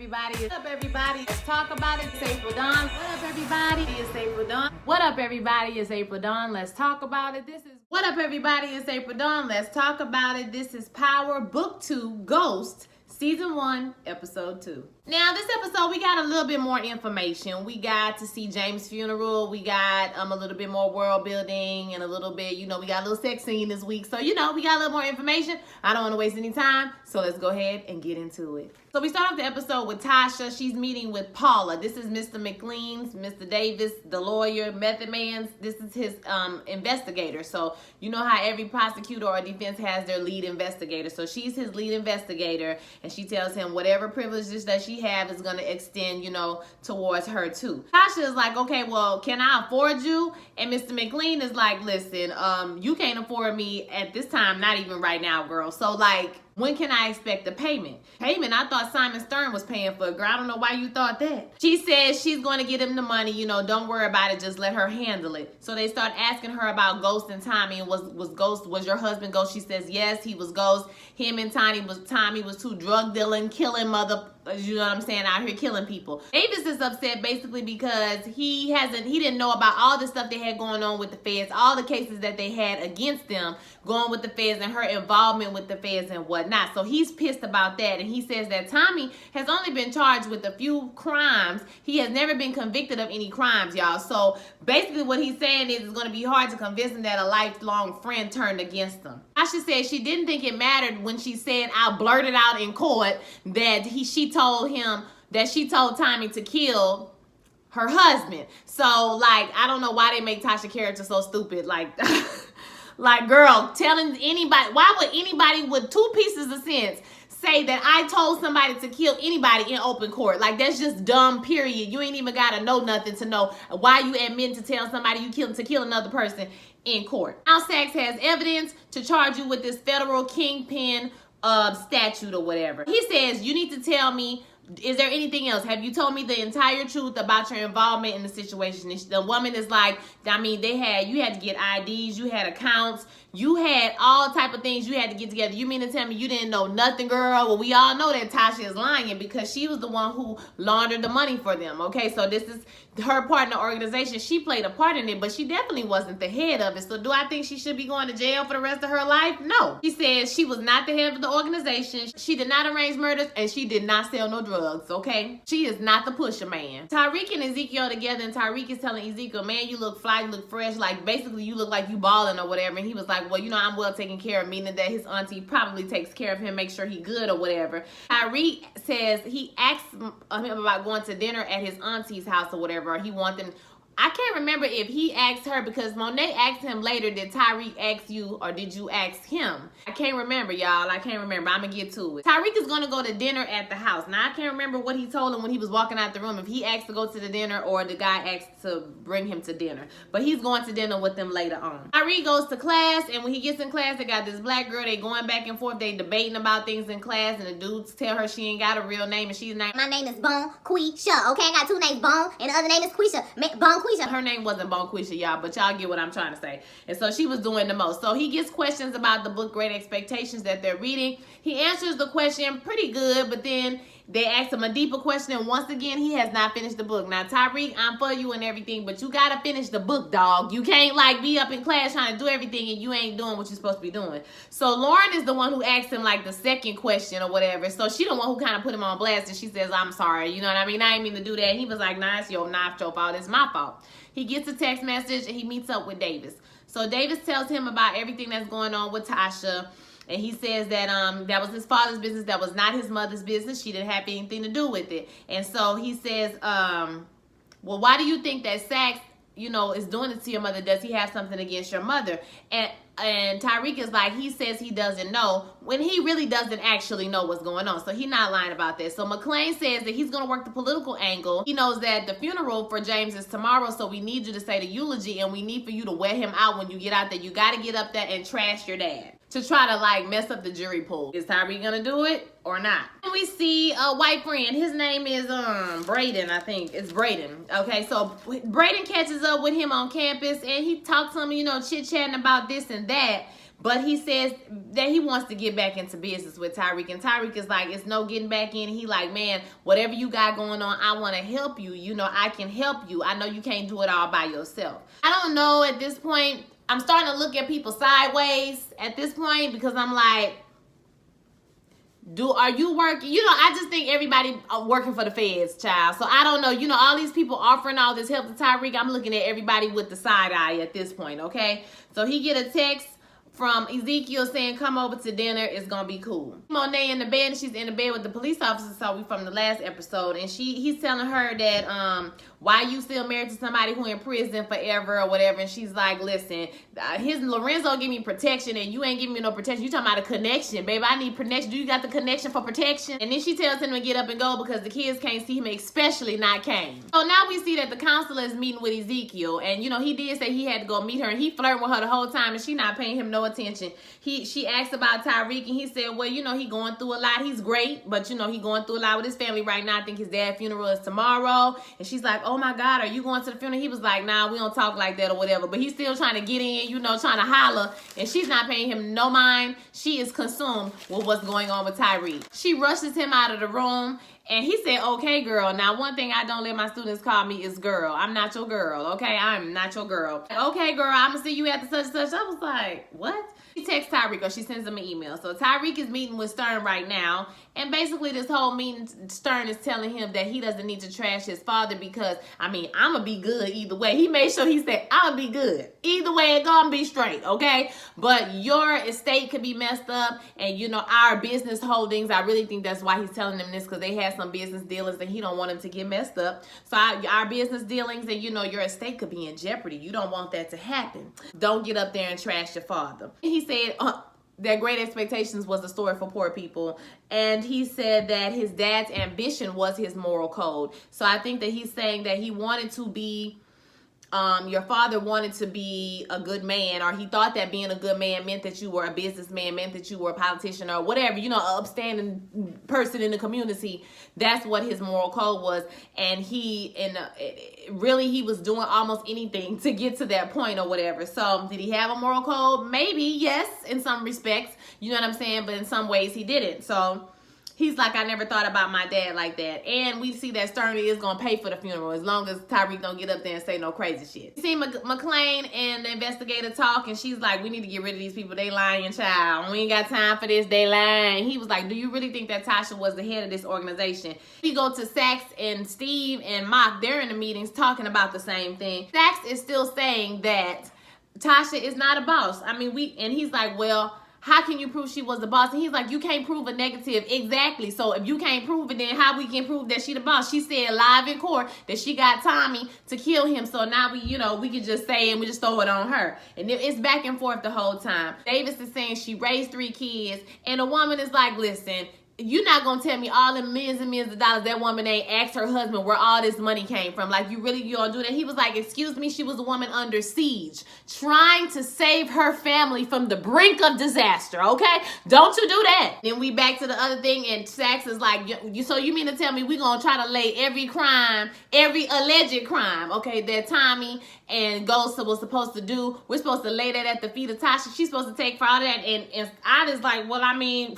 everybody? What up, everybody? Let's talk about it. It's April Dawn. What up, everybody? It's April Dawn. What up, everybody? It's April Dawn. Let's talk about it. What up, everybody? It's April Dawn. Let's talk about it. This is Power Book 2 Ghost Season 1, Episode 2. Now, this episode, we got a little bit more information. We got to see James' funeral. We got a little bit more world building and a little bit, we got a little sex scene this week. So, we got a little more information. I don't want to waste any time. So, let's go ahead and get into it. So, we start off the episode with Tasha. She's meeting with Paula. This is Mr. McLean's, Mr. Davis, the lawyer, Method Man's. This is his investigator. So, you know how every prosecutor or defense has their lead investigator. So, she's his lead investigator. And she tells him whatever privileges that she have is going to extend, towards her too. Tasha is like, okay, well, can I afford you? And Mr. McLean is like, listen, you can't afford me at this time, not even right now, girl. So like, when can I expect the payment? I thought Simon Stern was paying for it, girl. I don't know why you thought that. She says she's going to get him the money, don't worry about it, just let her handle it. So they start asking her about Ghost and Tommy, and was your husband Ghost? She says yes, he was Ghost. Him and Tommy was two drug dealing, killing you know what I'm saying, out here killing people. Davis is upset basically because he didn't know about all the stuff they had going on with the feds, all the cases that they had against them going with the feds and her involvement with the feds and whatnot. So he's pissed about that, and he says that Tommy has only been charged with a few crimes. He has never been convicted of any crimes, y'all. So basically what he's saying is it's going to be hard to convince him that a lifelong friend turned against him. Tasha said she didn't think it mattered when she said I blurted out in court that she told him that she told Tommy to kill her husband. So like, I don't know why they make Tasha character so stupid. Like, like girl, telling anybody, why would anybody with 2 pieces of sense say that I told somebody to kill anybody in open court? Like, that's just dumb, period. You ain't even gotta know nothing to know why you admit to tell somebody you killed to kill another person in court. Now Sachs has evidence to charge you with this federal kingpin statute or whatever. He says you need to tell me, is there anything else? Have you told me the entire truth about your involvement in the situation? The woman is like, you had to get IDs, you had accounts, you had all type of things you had to get together. You mean to tell me you didn't know nothing, girl? Well, we all know that Tasha is lying because she was the one who laundered the money for them, okay? So this is her part in the organization. She played a part in it, but she definitely wasn't the head of it. So do I think she should be going to jail for the rest of her life? No. She says she was not the head of the organization. She did not arrange murders, and she did not sell no drugs, okay? She is not the pusher, man. Tyreke and Ezekiel together, and Tyreke is telling Ezekiel, man, you look fly, you look fresh. Like, basically, you look like you balling or whatever. And he was like, well, I'm well taken care of, meaning that his auntie probably takes care of him, make sure he good or whatever. Tyreke says he asked him about going to dinner at his auntie's house or whatever, or he wants them. I can't remember if he asked her, because Monet asked him later, did Tyreke ask you or did you ask him? I can't remember, y'all. I can't remember. I'm going to get to it. Tyreke is going to go to dinner at the house. Now, I can't remember what he told him when he was walking out the room, if he asked to go to the dinner or the guy asked to bring him to dinner. But he's going to dinner with them later on. Tyreke goes to class, and when he gets in class, they got this black girl. They going back and forth. They debating about things in class, and the dudes tell her she ain't got a real name, and she's not. My name is Bone Quisha, okay? I got 2 names, Bone, and the other name is Quisha. Bone Quisha. Her name wasn't Bonquisha, y'all, but y'all get what I'm trying to say. And so she was doing the most. So he gets questions about the book Great Expectations that they're reading. He answers the question pretty good, but then they ask him a deeper question, and once again, he has not finished the book. Now, Tyreke, I'm for you and everything, but you gotta finish the book, dog. You can't, like, be up in class trying to do everything, and you ain't doing what you're supposed to be doing. So Lauren is the one who asked him, like, the second question or whatever. So she the one who kind of put him on blast, and she says, I'm sorry, you know what I mean? I didn't mean to do that. And he was like, nah, it's your fault. It's my fault. He gets a text message, and he meets up with Davis. So Davis tells him about everything that's going on with Tasha. And he says that that was his father's business. That was not his mother's business. She didn't have anything to do with it. And so he says, well, why do you think that Sachs, is doing it to your mother? Does he have something against your mother? And Tyreke is like, he says he doesn't know, when he really doesn't actually know what's going on. So he's not lying about this. So McLean says that he's going to work the political angle. He knows that the funeral for James is tomorrow, so we need you to say the eulogy, and we need for you to wear him out when you get out there. You got to get up there and trash your dad to try to, like, mess up the jury pool. Is Tyreke going to do it or not? And we see a white friend. His name is Brayden, I think. It's Brayden. Okay, so Brayden catches up with him on campus, and he talks to him, chit-chatting about this and that. But he says that he wants to get back into business with Tyreke. And Tyreke is like, it's no getting back in. He like, man, whatever you got going on, I want to help you. You know, I can help you. I know you can't do it all by yourself. I don't know at this point. I'm starting to look at people sideways at this point because I'm like, are you working? You know, I just think everybody working for the feds, child. So I don't know. You know, all these people offering all this help to Tyreke. I'm looking at everybody with the side eye at this point, okay? So he get a text from Ezekiel saying, come over to dinner, it's gonna be cool. Monet in the bed, she's in the bed with the police officer, saw we from the last episode, and he's telling her that why you still married to somebody who in prison forever or whatever, and she's like, listen, Lorenzo give me protection and you ain't giving me no protection. You talking about a connection, baby. I need protection. Do you got the connection for protection? And then she tells him to get up and go because the kids can't see him, especially not Kane. So now we see that the counselor is meeting with Ezekiel, and you know, he did say he had to go meet her, and he flirting with her the whole time, and she not paying him no attention. She asked about Tyreke, and he said, well, you know, he going through a lot. He's great, but you know, he going through a lot with his family right now. I think his dad's funeral is tomorrow. And she's like, oh my God, are you going to the funeral? He was like, nah, we don't talk like that or whatever. But he's still trying to get in, you know, trying to holler, and she's not paying him no mind. She is consumed with what's going on with Tyreke. She rushes him out of the room, and he said, okay, girl. Now, one thing I don't let my students call me is girl. I'm not your girl, okay? I'm not your girl. Okay, girl, I'm gonna see you at the such and such. I was like, what? She texts Tyreke, or she sends him an email. So Tyreke is meeting with Stern right now, and basically this whole meeting, Stern is telling him that he doesn't need to trash his father because, I mean, I'm gonna be good either way. He made sure he said, I'm gonna be good. Either way it gonna be straight, okay? But your estate could be messed up, and you know, our business holdings, I really think that's why he's telling them this, because they had some business dealings and he don't want them to get messed up. So our business dealings and, you know, your estate could be in jeopardy. You don't want that to happen. Don't get up there and trash your father. He said that Great Expectations was a story for poor people, and he said that his dad's ambition was his moral code. So I think that he's saying that he wanted to be your father wanted to be a good man, or he thought that being a good man meant that you were a businessman, meant that you were a politician or whatever, you know, an upstanding person in the community. That's what his moral code was. And really he was doing almost anything to get to that point or whatever. So did he have a moral code? Maybe, yes, in some respects, you know what I'm saying? But in some ways he didn't. So he's like, I never thought about my dad like that. And we see that Stern is going to pay for the funeral as long as Tyreke don't get up there and say no crazy shit. You see McLean and the investigator talk, and she's like, we need to get rid of these people. They lying, child. We ain't got time for this. They lying. He was like, do you really think that Tasha was the head of this organization? We go to Sax and Steve and Mock. They're in the meetings talking about the same thing. Sax is still saying that Tasha is not a boss. I mean, and he's like, well, how can you prove she was the boss? And he's like, you can't prove a negative. Exactly. So if you can't prove it, then how we can prove that she the boss? She said live in court that she got Tommy to kill him. So now we can just say, and we just throw it on her. And it's back and forth the whole time. Davis is saying she raised 3 kids. And the woman is like, listen, you're not going to tell me all the millions and millions of dollars that woman ain't asked her husband where all this money came from. Like, you going to do that? He was like, excuse me, she was a woman under siege, trying to save her family from the brink of disaster, okay? Don't you do that. Then we back to the other thing, and Sax is like, so you mean to tell me we're going to try to lay every crime, every alleged crime, okay, that Tommy and Ghost was supposed to do, we're supposed to lay that at the feet of Tasha. She's supposed to take for all that. And I just like, well, I mean,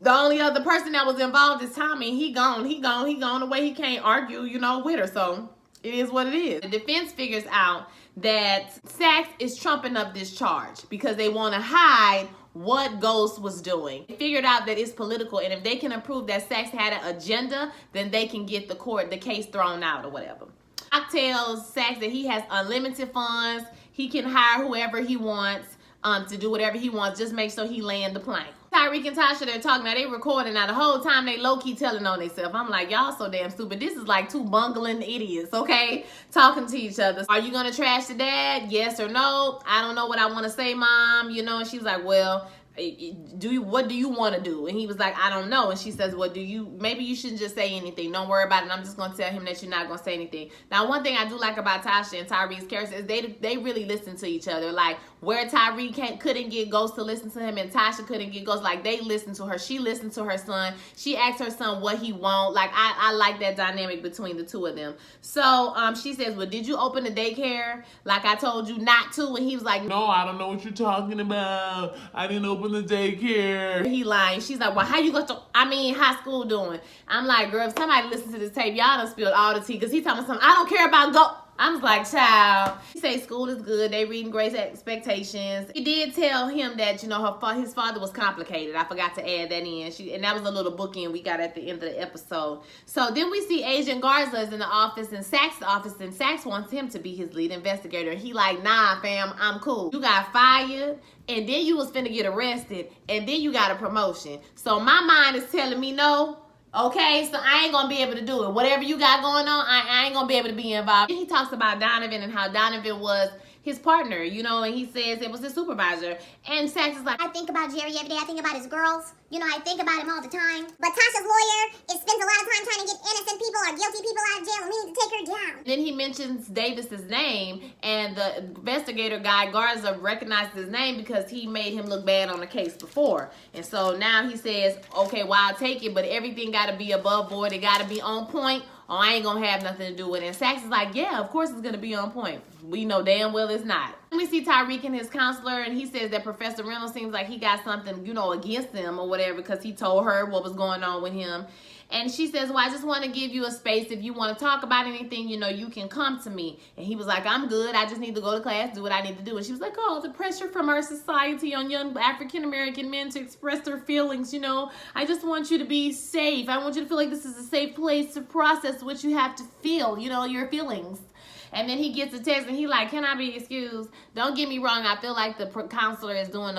the only other person that was involved is Tommy. He gone away. He can't argue, you know, with her. So it is what it is. The defense figures out that Sax is trumping up this charge because they want to hide what Ghost was doing. They figured out that it's political, and if they can prove that Sax had an agenda, then they can get the case thrown out or whatever. Doc tells Sax that he has unlimited funds. He can hire whoever he wants to do whatever he wants. Just make sure he land the plane. Tyreke and Tasha, they're talking. Now, they recording. Now, the whole time, they low-key telling on themselves. I'm like, y'all so damn stupid. This is like 2 bungling idiots, okay? Talking to each other. Are you going to trash the dad? Yes or no? I don't know what I want to say, Mom. You know, and she was like, well, what do you want to do? And he was like, I don't know. And she says, well, maybe you shouldn't just say anything. Don't worry about it. I'm just going to tell him that you're not going to say anything. Now, one thing I do like about Tasha and Tyreke's character is they really listen to each other. Like, where Tyreke couldn't get Ghost to listen to him and Tasha couldn't get Ghost, like, they listened to her. She listened to her son. She asked her son what he want. Like, I like that dynamic between the two of them. So she says, well, did you open the daycare like I told you not to? And he was like, no, I don't know what you're talking about. I didn't open the daycare. He lying. She's like, well, how you go to, high school doing? I'm like, girl, if somebody listens to this tape, y'all done spilled all the tea. Because he telling me something, I don't care about go. I was like, child. He say school is good. They reading Great Expectations. He did tell him that, his father was complicated. I forgot to add that in. And that was a little bookend we got at the end of the episode. So then we see Agent Garza is in the office, in Sax's office, and Sax wants him to be his lead investigator. He like, nah, fam, I'm cool. You got fired, and then you was finna get arrested, and then you got a promotion. So my mind is telling me no. Okay, so I ain't gonna be able to do it. Whatever you got going on, I ain't gonna be able to be involved. He talks about Donovan and how Donovan was his partner, and he says it was his supervisor. And Sax is like, I think about Jerry every day. I think about his girls. I think about him all the time. But Tasha's lawyer spends a lot of time trying to get innocent people or guilty people out of jail, and we need to take her down. Then he mentions Davis's name, and the investigator guy, Garza, recognizes his name because he made him look bad on the case before. And so now he says, okay, well, I'll take it, but everything got to be above board. It got to be on point. Oh, I ain't gonna have nothing to do with it. And Sax is like, yeah, of course it's gonna be on point. We know damn well it's not. We see Tyreke and his counselor, and he says that Professor Reynolds seems like he got something, against them or whatever, because he told her what was going on with him. And she says, well, I just want to give you a space. If you want to talk about anything, you can come to me. And he was like, I'm good. I just need to go to class, do what I need to do. And she was like, oh, the pressure from our society on young African-American men to express their feelings, I just want you to be safe. I want you to feel like this is a safe place to process what you have to feel, your feelings. And then he gets a text and he like, can I be excused? Don't get me wrong. I feel like the counselor is doing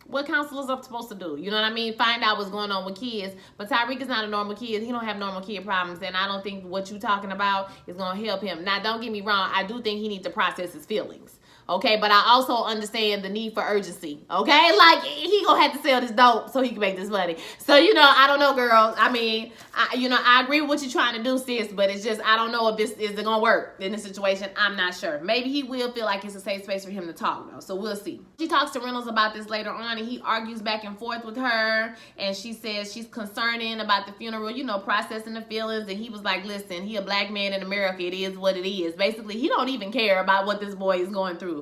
what counselors are supposed to do. You know what I mean? Find out what's going on with kids. But Tyreke is not a normal kid. He don't have normal kid problems. And I don't think what you're talking about is going to help him. Now, don't get me wrong. I do think he needs to process his feelings. Okay, but I also understand the need for urgency. Okay, like he gonna have to sell this dope so he can make this money. So I don't know, girls. I agree with what you're trying to do, sis, but it's just I don't know if this is gonna work in this situation. I'm not sure. Maybe he will feel like it's a safe space for him to talk though. So we'll see. She talks to Reynolds about this later on, and he argues back and forth with her, and she says she's concerning about the funeral, processing the feelings, and he was like, listen, he a black man in America. It is what it is. Basically, he don't even care about what this boy is going through.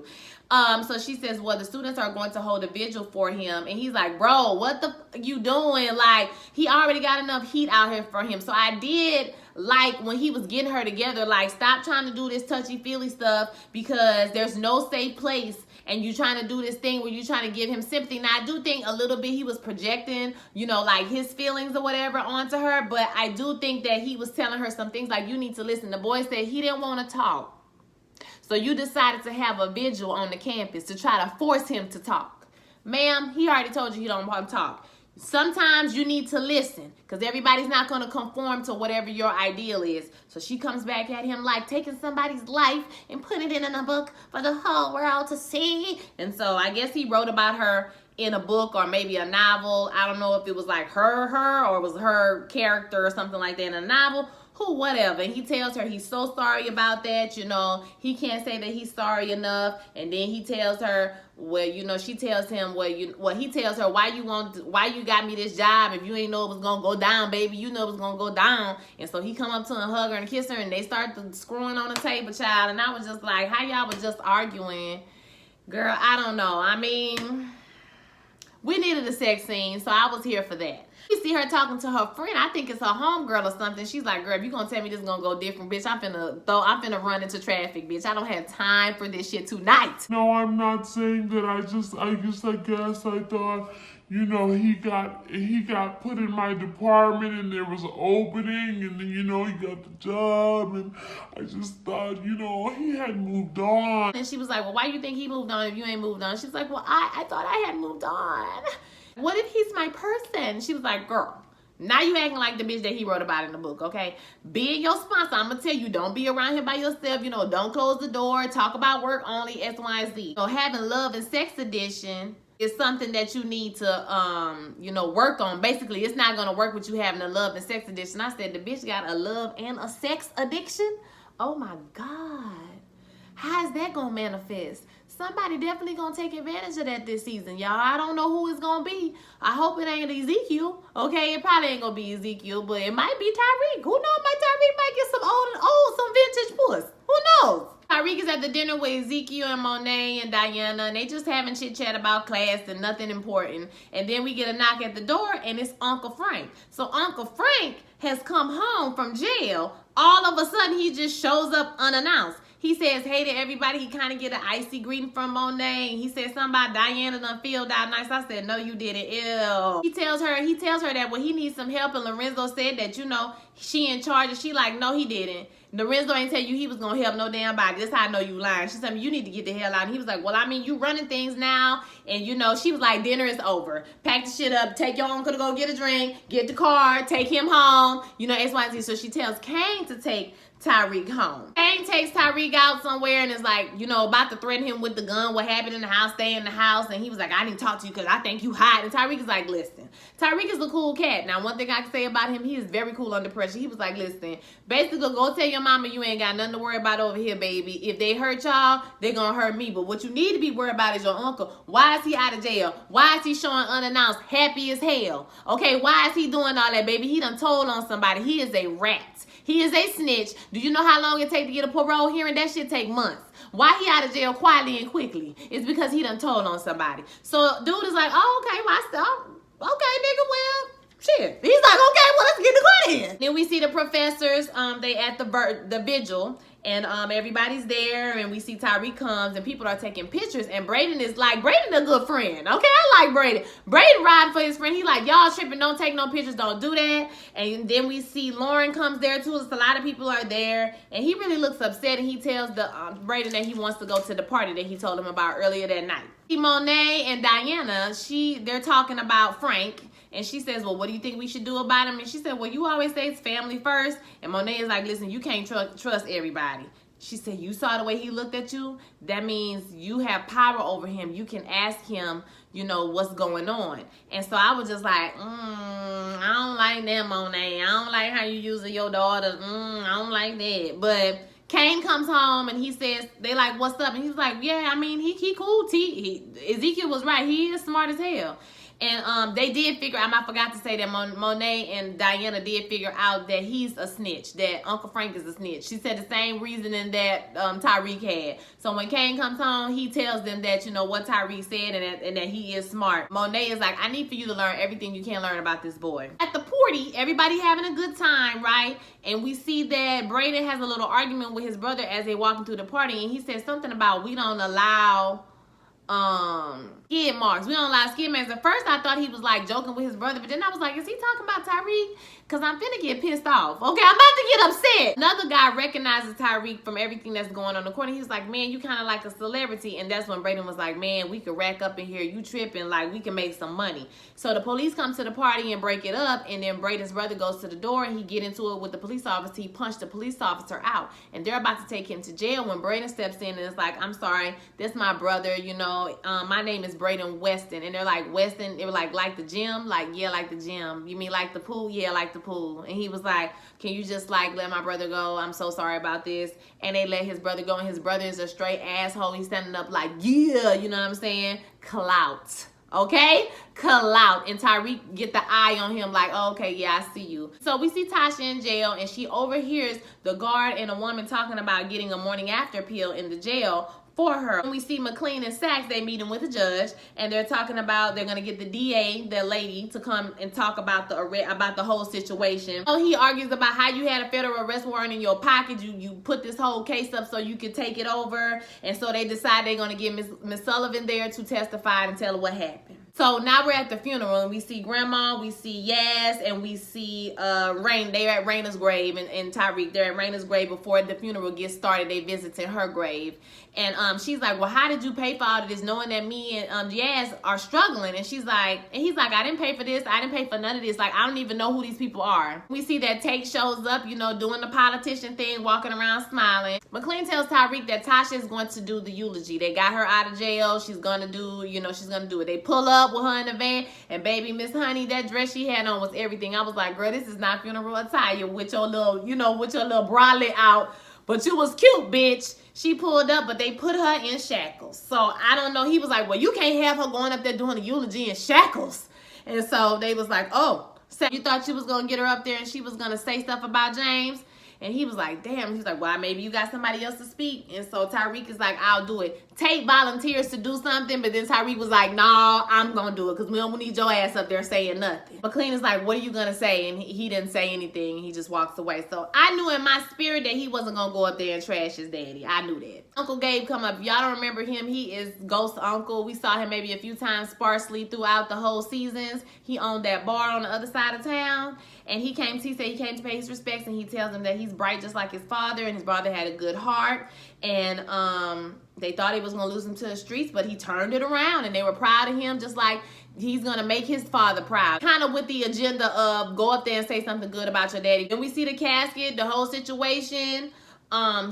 So she says, well, the students are going to hold a vigil for him. And he's like, bro, what the you doing? Like, he already got enough heat out here for him. So I did like when he was getting her together, like, stop trying to do this touchy-feely stuff because there's no safe place. And you trying to do this thing where you trying to give him sympathy. Now, I do think a little bit he was projecting, like his feelings or whatever onto her. But I do think that he was telling her some things like, you need to listen. The boy said he didn't want to talk. So you decided to have a vigil on the campus to try to force him to talk. Ma'am, he already told you he don't want to talk. Sometimes you need to listen because everybody's not going to conform to whatever your ideal is. So she comes back at him like taking somebody's life and putting it in a book for the whole world to see. And so I guess he wrote about her in a book or maybe a novel. I don't know if it was like her or it was her character or something like that in a novel. Whatever. And he tells her he's so sorry about that, he can't say that he's sorry enough. And then he tells her, well, she tells him, he tells her, why you got me this job if you ain't know it was gonna go down, baby, it was gonna go down. And so he come up to her and hug her and kiss her, and they start screwing on the table, child. And I was just like, how y'all was just arguing? Girl, I don't know. We needed a sex scene, so I was here for that. You see her talking to her friend. I think it's her homegirl or something. She's like, girl, if you gonna tell me this is gonna go different, bitch, I'm finna run into traffic, bitch. I don't have time for this shit tonight. No, I'm not saying that. I guess I thought, he got put in my department and there was an opening and then, he got the job and I just thought, he had moved on. And she was like, well, why you think he moved on if you ain't moved on? She's like, well, I thought I had moved on. What if he's my person? She was like, girl, now you acting like the bitch that he wrote about in the book, okay? Being your sponsor, I'm gonna tell you, don't be around here by yourself, don't close the door, talk about work only, X, Y, Z. So having love and sex edition, It's something that you need to, work on. Basically, it's not going to work with you having a love and sex addiction. I said, the bitch got a love and a sex addiction? Oh my God. How is that going to manifest? Somebody definitely going to take advantage of that this season, y'all. I don't know who it's going to be. I hope it ain't Ezekiel. Okay, it probably ain't going to be Ezekiel, but it might be Tyreke. Who knows? Tyreke might get some vintage puss. Who knows? Tyreke is at the dinner with Ezekiel and Monet and Diana, and they just having chit-chat about class and nothing important. And then we get a knock at the door, and it's Uncle Frank. So Uncle Frank has come home from jail. All of a sudden, he just shows up unannounced. He says, hey to everybody. He kind of get an icy greeting from Monet. He said something about Diana done filled out nice. I said, no, you didn't. Ew. He tells her that, well, he needs some help. And Lorenzo said that, she in charge. And she like, no, he didn't. Lorenzo ain't tell you he was going to help no damn body. That's how I know you lying. She said, you need to get the hell out. And he was like, well, I mean, you running things now. And, she was like, dinner is over. Pack the shit up. Take your uncle to go get a drink. Get the car. Take him home. X, Y, Z. So she tells Kane to take Tyreke home. Kane takes Tyreke out somewhere and is like, about to threaten him with the gun. What happened in the house, stay in the house. And he was like, I didn't talk to you because I think you hide. And Tyreke is like, listen, Tyreke is a cool cat. Now, one thing I can say about him, he is very cool under pressure. He was like, listen, basically go tell your mama you ain't got nothing to worry about over here, baby. If they hurt y'all, they gonna hurt me. But what you need to be worried about is your uncle. Why is he out of jail? Why is he showing unannounced, happy as hell? Okay, why is he doing all that, baby? He done told on somebody. He is a rat. He is a snitch. Do you know how long it take to get a parole hearing? That shit take months. Why he out of jail quietly and quickly? It's because he done told on somebody. So dude is like, oh, okay, okay, nigga, well, shit. He's like, okay, well, let's get the car in. Then we see the professors, they at the vigil. And everybody's there, and we see Tyreke comes, and people are taking pictures. And Brayden is like, Brayden a good friend. Okay, I like Brayden. Brayden riding for his friend. He like, y'all tripping, don't take no pictures, don't do that. And then we see Lauren comes there too. So a lot of people are there, and he really looks upset. And he tells the Brayden that he wants to go to the party that he told him about earlier that night. Monet and Diana, they're talking about Frank. And she says, well, what do you think we should do about him? And she said, well, you always say it's family first. And Monet is like, listen, you can't trust everybody. She said, you saw the way he looked at you? That means you have power over him. You can ask him, what's going on. And so I was just like, I don't like that, Monet. I don't like how you using your daughter. I don't like that. But Kane comes home and he says, they like, what's up? And he's like, yeah, I mean, he cool. Ezekiel was right. He is smart as hell. And they did figure out, I forgot to say that Monet and Diana did figure out that he's a snitch, that Uncle Frank is a snitch. She said the same reasoning that Tyreke had. So when Kane comes home, he tells them that, what Tyreke said and that he is smart. Monet is like, I need for you to learn everything you can learn about this boy. At the party, everybody having a good time, right? And we see that Brayden has a little argument with his brother as they walking through the party. And he says something about, we don't allow skid marks. We don't allow skid marks. At first I thought he was like joking with his brother, but then I was like, is he talking about Tyreke? Because I'm finna get pissed off. Okay, I'm about to get upset. Another guy recognizes Tyreke from everything that's going on in the corner. He's like, man, you kind of like a celebrity. And that's when Brayden was like, man, we could rack up in here. You tripping, like we can make some money. So the police come to the party and break it up. And then Brayden's brother goes to the door and he get into it with the police officer. He punched the police officer out. And they're about to take him to jail when Brayden steps in and is like, I'm sorry, that's my brother, my name is Brayden Weston. And they're like, Weston, they were like the gym? Like, yeah, like the gym. You mean like the pool? Yeah, like the pool. And he was like, can you just like let my brother go? I'm so sorry about this. And they let his brother go, and his brother is a straight asshole. He's standing up like, yeah, you know what I'm saying? Clout. Okay? Clout. And Tyreke get the eye on him like, oh, okay, yeah, I see you. So we see Tasha in jail, and she overhears the guard and a woman talking about getting a morning after pill in the jail for her. And we see McLean and Sachs, they meeting with a judge, and they're talking about they're gonna get the DA, the lady, to come and talk about the whole situation. So he argues about how you had a federal arrest warrant in your pocket. You put this whole case up so you could take it over, and so they decide they're gonna get Miss Sullivan there to testify and tell her what happened. So now we're at the funeral, and we see Grandma, we see Yaz, and we see Rain. They're at Raina's grave, and Tyreke. They're at Raina's grave before the funeral gets started. They visited her grave. And she's like, well, how did you pay for all of this knowing that me and Yaz are struggling? And he's like, I didn't pay for this. I didn't pay for none of this. Like, I don't even know who these people are. We see that Tate shows up, you know, doing the politician thing, walking around smiling. McLean tells Tyreke that Tasha is going to do the eulogy. They got her out of jail. She's going to do, you know, she's going to do it. They pull up with her in the van, and baby Miss Honey, that dress she had on was everything. I was like, girl, this is not funeral attire with your little, you know, with your little bralette out. But you was cute, bitch. She pulled up, but they put her in shackles. So I don't know. He was like, well, you can't have her going up there doing a eulogy in shackles. And so they was like, oh, so you thought you was going to get her up there and she was going to say stuff about James? And he was like, damn. He's like, well, maybe you got somebody else to speak. And so Tyreke is like, I'll do it. Tate volunteers to do something, but then Tyreke was like, nah, I'm going to do it because we don't need your ass up there saying nothing. McLean is like, what are you going to say? And he didn't say anything. He just walks away. So I knew in my spirit that he wasn't going to go up there and trash his daddy. I knew that. Uncle Gabe come up. If y'all don't remember him, he is Ghost Uncle. We saw him maybe a few times sparsely throughout the whole seasons. He owned that bar on the other side of town. And he said he came to pay his respects, and he tells him that he's bright just like his father, and his brother had a good heart. And they thought he was going to lose him to the streets, but he turned it around, and they were proud of him, just like he's going to make his father proud. Kind of with the agenda of go up there and say something good about your daddy. Then we see the casket, the whole situation.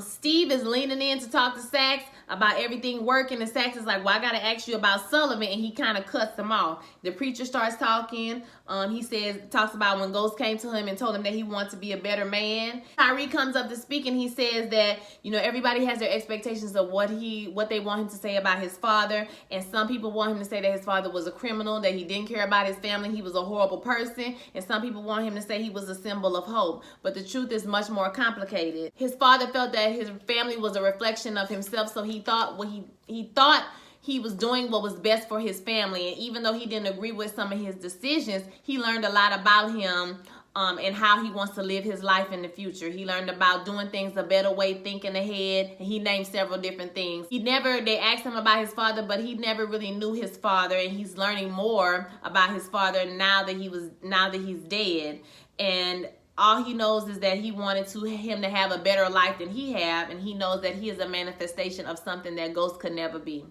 Steve is leaning in to talk to Sax about everything working, and Sax is like, well, I gotta ask you about Sullivan, and he kind of cuts him off. The preacher starts talking. He talks about when Ghost came to him and told him that he wants to be a better man. Tyreke comes up to speak, and he says that, you know, everybody has their expectations of what they want him to say about his father, and some people want him to say that his father was a criminal, that he didn't care about his family, he was a horrible person, and some people want him to say he was a symbol of hope. But the truth is much more complicated. His father felt that his family was a reflection of himself, so he thought he was doing what was best for his family. And even though he didn't agree with some of his decisions, he learned a lot about him and how he wants to live his life in the future. He learned about doing things a better way, thinking ahead, and he named several different things. They asked him about his father, but he never really knew his father, and he's learning more about his father now that he's dead. And all he knows is that he wanted him to have a better life than he had, and he knows that he is a manifestation of something that Ghost could never be.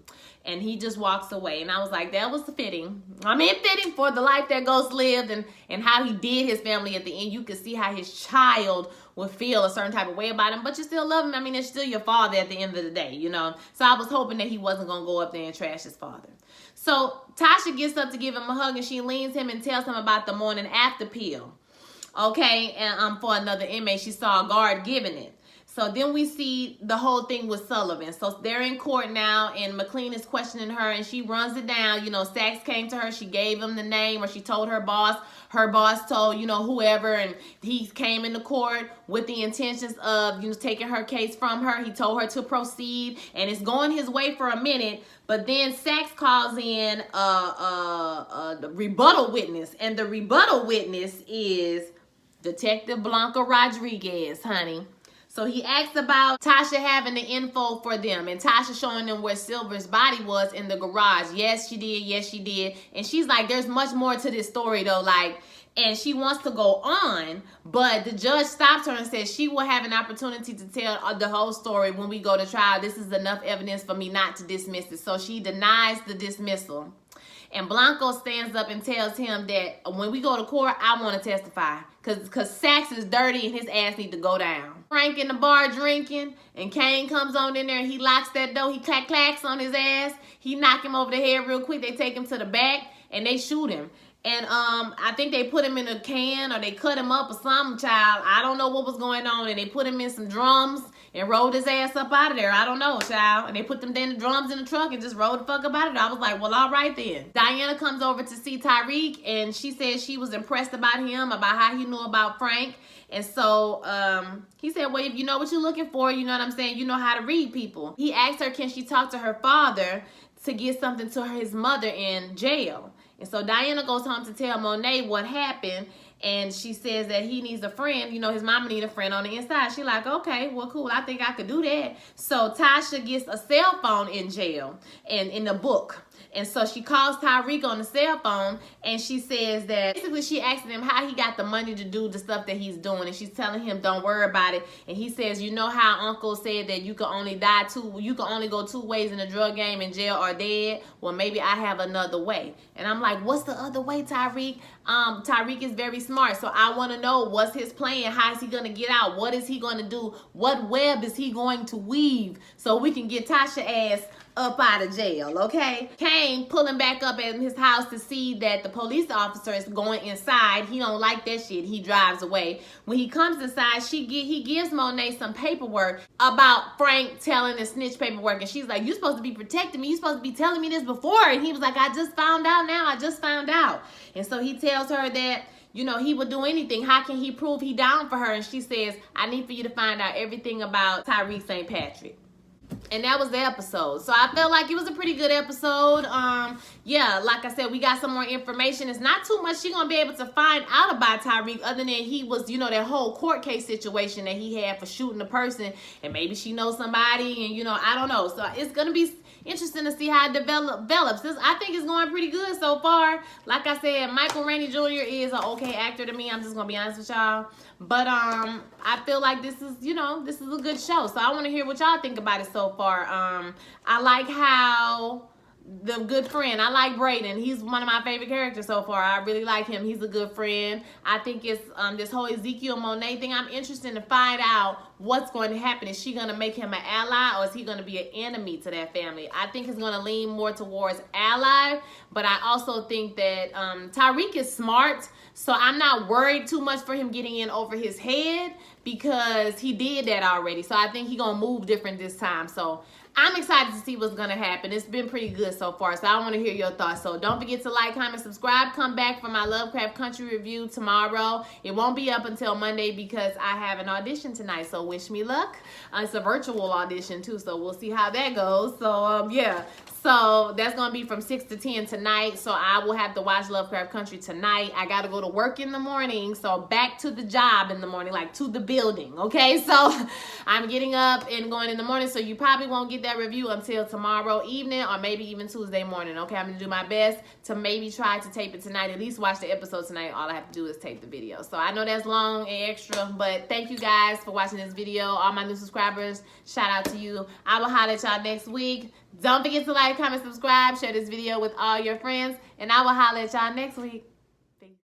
And he just walks away. And I was like, that was fitting. I mean, fitting for the life that Ghost lived and how he did his family at the end. You could see how his child would feel a certain type of way about him, but you still love him. I mean, it's still your father at the end of the day, you know. So I was hoping that he wasn't going to go up there and trash his father. So Tasha gets up to give him a hug, and she leans him and tells him about the morning after pill. Okay, and for another inmate, she saw a guard giving it. So then we see the whole thing with Sullivan. So they're in court now, and McLean is questioning her, and she runs it down. You know, Sax came to her, she gave him the name, or she told her boss told, you know, whoever, and he came into court with the intentions of, you know, taking her case from her. He told her to proceed, and it's going his way for a minute. But then Sax calls in the rebuttal witness, and the rebuttal witness is Detective Blanca Rodriguez, honey. So he asks about Tasha having the info for them, and Tasha showing them where Silver's body was in the garage. Yes, she did. Yes, she did. And she's like, there's much more to this story, though. Like, and she wants to go on, but the judge stops her and says she will have an opportunity to tell the whole story when we go to trial. This is enough evidence for me not to dismiss it. So she denies the dismissal. And Blanco stands up and tells him that when we go to court, I want to testify. Because Sax is dirty and his ass need to go down. Frank in the bar drinking, and Kane comes on in there and he locks that door. He clacks on his ass. He knock him over the head real quick. They take him to the back and they shoot him. And I think they put him in a can, or they cut him up or something, child. I don't know what was going on. And they put him in some drums and rolled his ass up out of there. I don't know, child. And they put them then the drums in the truck and just rolled the fuck up out of there. I was like, well, all right then. Diana comes over to see Tyreke, and she says she was impressed about him, about how he knew about Frank. And so he said, well, if you know what you're looking for, you know what I'm saying, you know how to read people. He asked her, can she talk to her father to get something to his mother in jail? And so Diana goes home to tell Monet what happened, and she says that he needs a friend. You know, his mama needs a friend on the inside. She like, okay, well, cool. I think I could do that. So Tasha gets a cell phone in jail and in the book. And so she calls Tyreke on the cell phone, and she says that basically she asking him how he got the money to do the stuff that he's doing, and she's telling him don't worry about it. And he says, you know how Uncle said that you can only go two ways in a drug game, in jail or dead? Well, maybe I have another way. And I'm like, what's the other way, Tyreke? Tyreke is very smart, so I want to know what's his plan. How is he gonna get out? What is he gonna do? What web is he going to weave so we can get Tasha ass up out of jail, okay? Kane pulling back up at his house to see that the police officer is going inside. He don't like that shit. He drives away. When he comes inside, he gives Monet some paperwork about Frank telling the snitch paperwork, and she's like, you supposed to be protecting me. You supposed to be telling me this before. And he was like, I just found out now. I just found out. And so he tells her that, you know, he would do anything. How can he prove he down for her? And she says, I need for you to find out everything about Tyreke St. Patrick. And that was the episode. So I felt like it was a pretty good episode. Yeah, like I said, we got some more information. It's not too much she's gonna be able to find out about Tyreke, other than he was, you know, that whole court case situation that he had for shooting a person, and maybe she knows somebody, and you know, I don't know. So it's gonna be interesting to see how it develops. I think it's going pretty good so far. Like I said, Michael Rainey Jr. is an okay actor to me. I'm just gonna be honest with y'all. But I feel like this is, you know, this is a good show. So I want to hear what y'all think about it so far. I like how the good friend, I like Brayden. He's one of my favorite characters so far. I really like him. He's a good friend. I think it's this whole Ezekiel Monet thing. I'm interested to find out what's going to happen. Is she going to make him an ally, or is he going to be an enemy to that family? I think it's going to lean more towards ally, but I also think that Tyreke is smart, so I'm not worried too much for him getting in over his head, because he did that already. So I think he's going to move different this time. So I'm excited to see what's going to happen. It's been pretty good so far, so I want to hear your thoughts. So don't forget to like, comment, subscribe. Come back for my Lovecraft Country review tomorrow. It won't be up until Monday because I have an audition tonight, so wish me luck. It's a virtual audition too, so we'll see how that goes. So yeah, so that's going to be from 6 to 10 tonight, so I will have to watch Lovecraft Country tonight. I got to go to work in the morning, so back to the job in the morning, like to the building, okay? So I'm getting up and going in the morning, so you probably won't get that review until tomorrow evening, or maybe even Tuesday morning, okay? I'm going to do my best to maybe try to tape it tonight, at least watch the episode tonight. All I have to do is tape the video. So I know that's long and extra, but thank you guys for watching this video. All my new subscribers, shout out to you. I will holler at y'all next week. Don't forget to like, comment, subscribe, share this video with all your friends, and I will holler at y'all next week.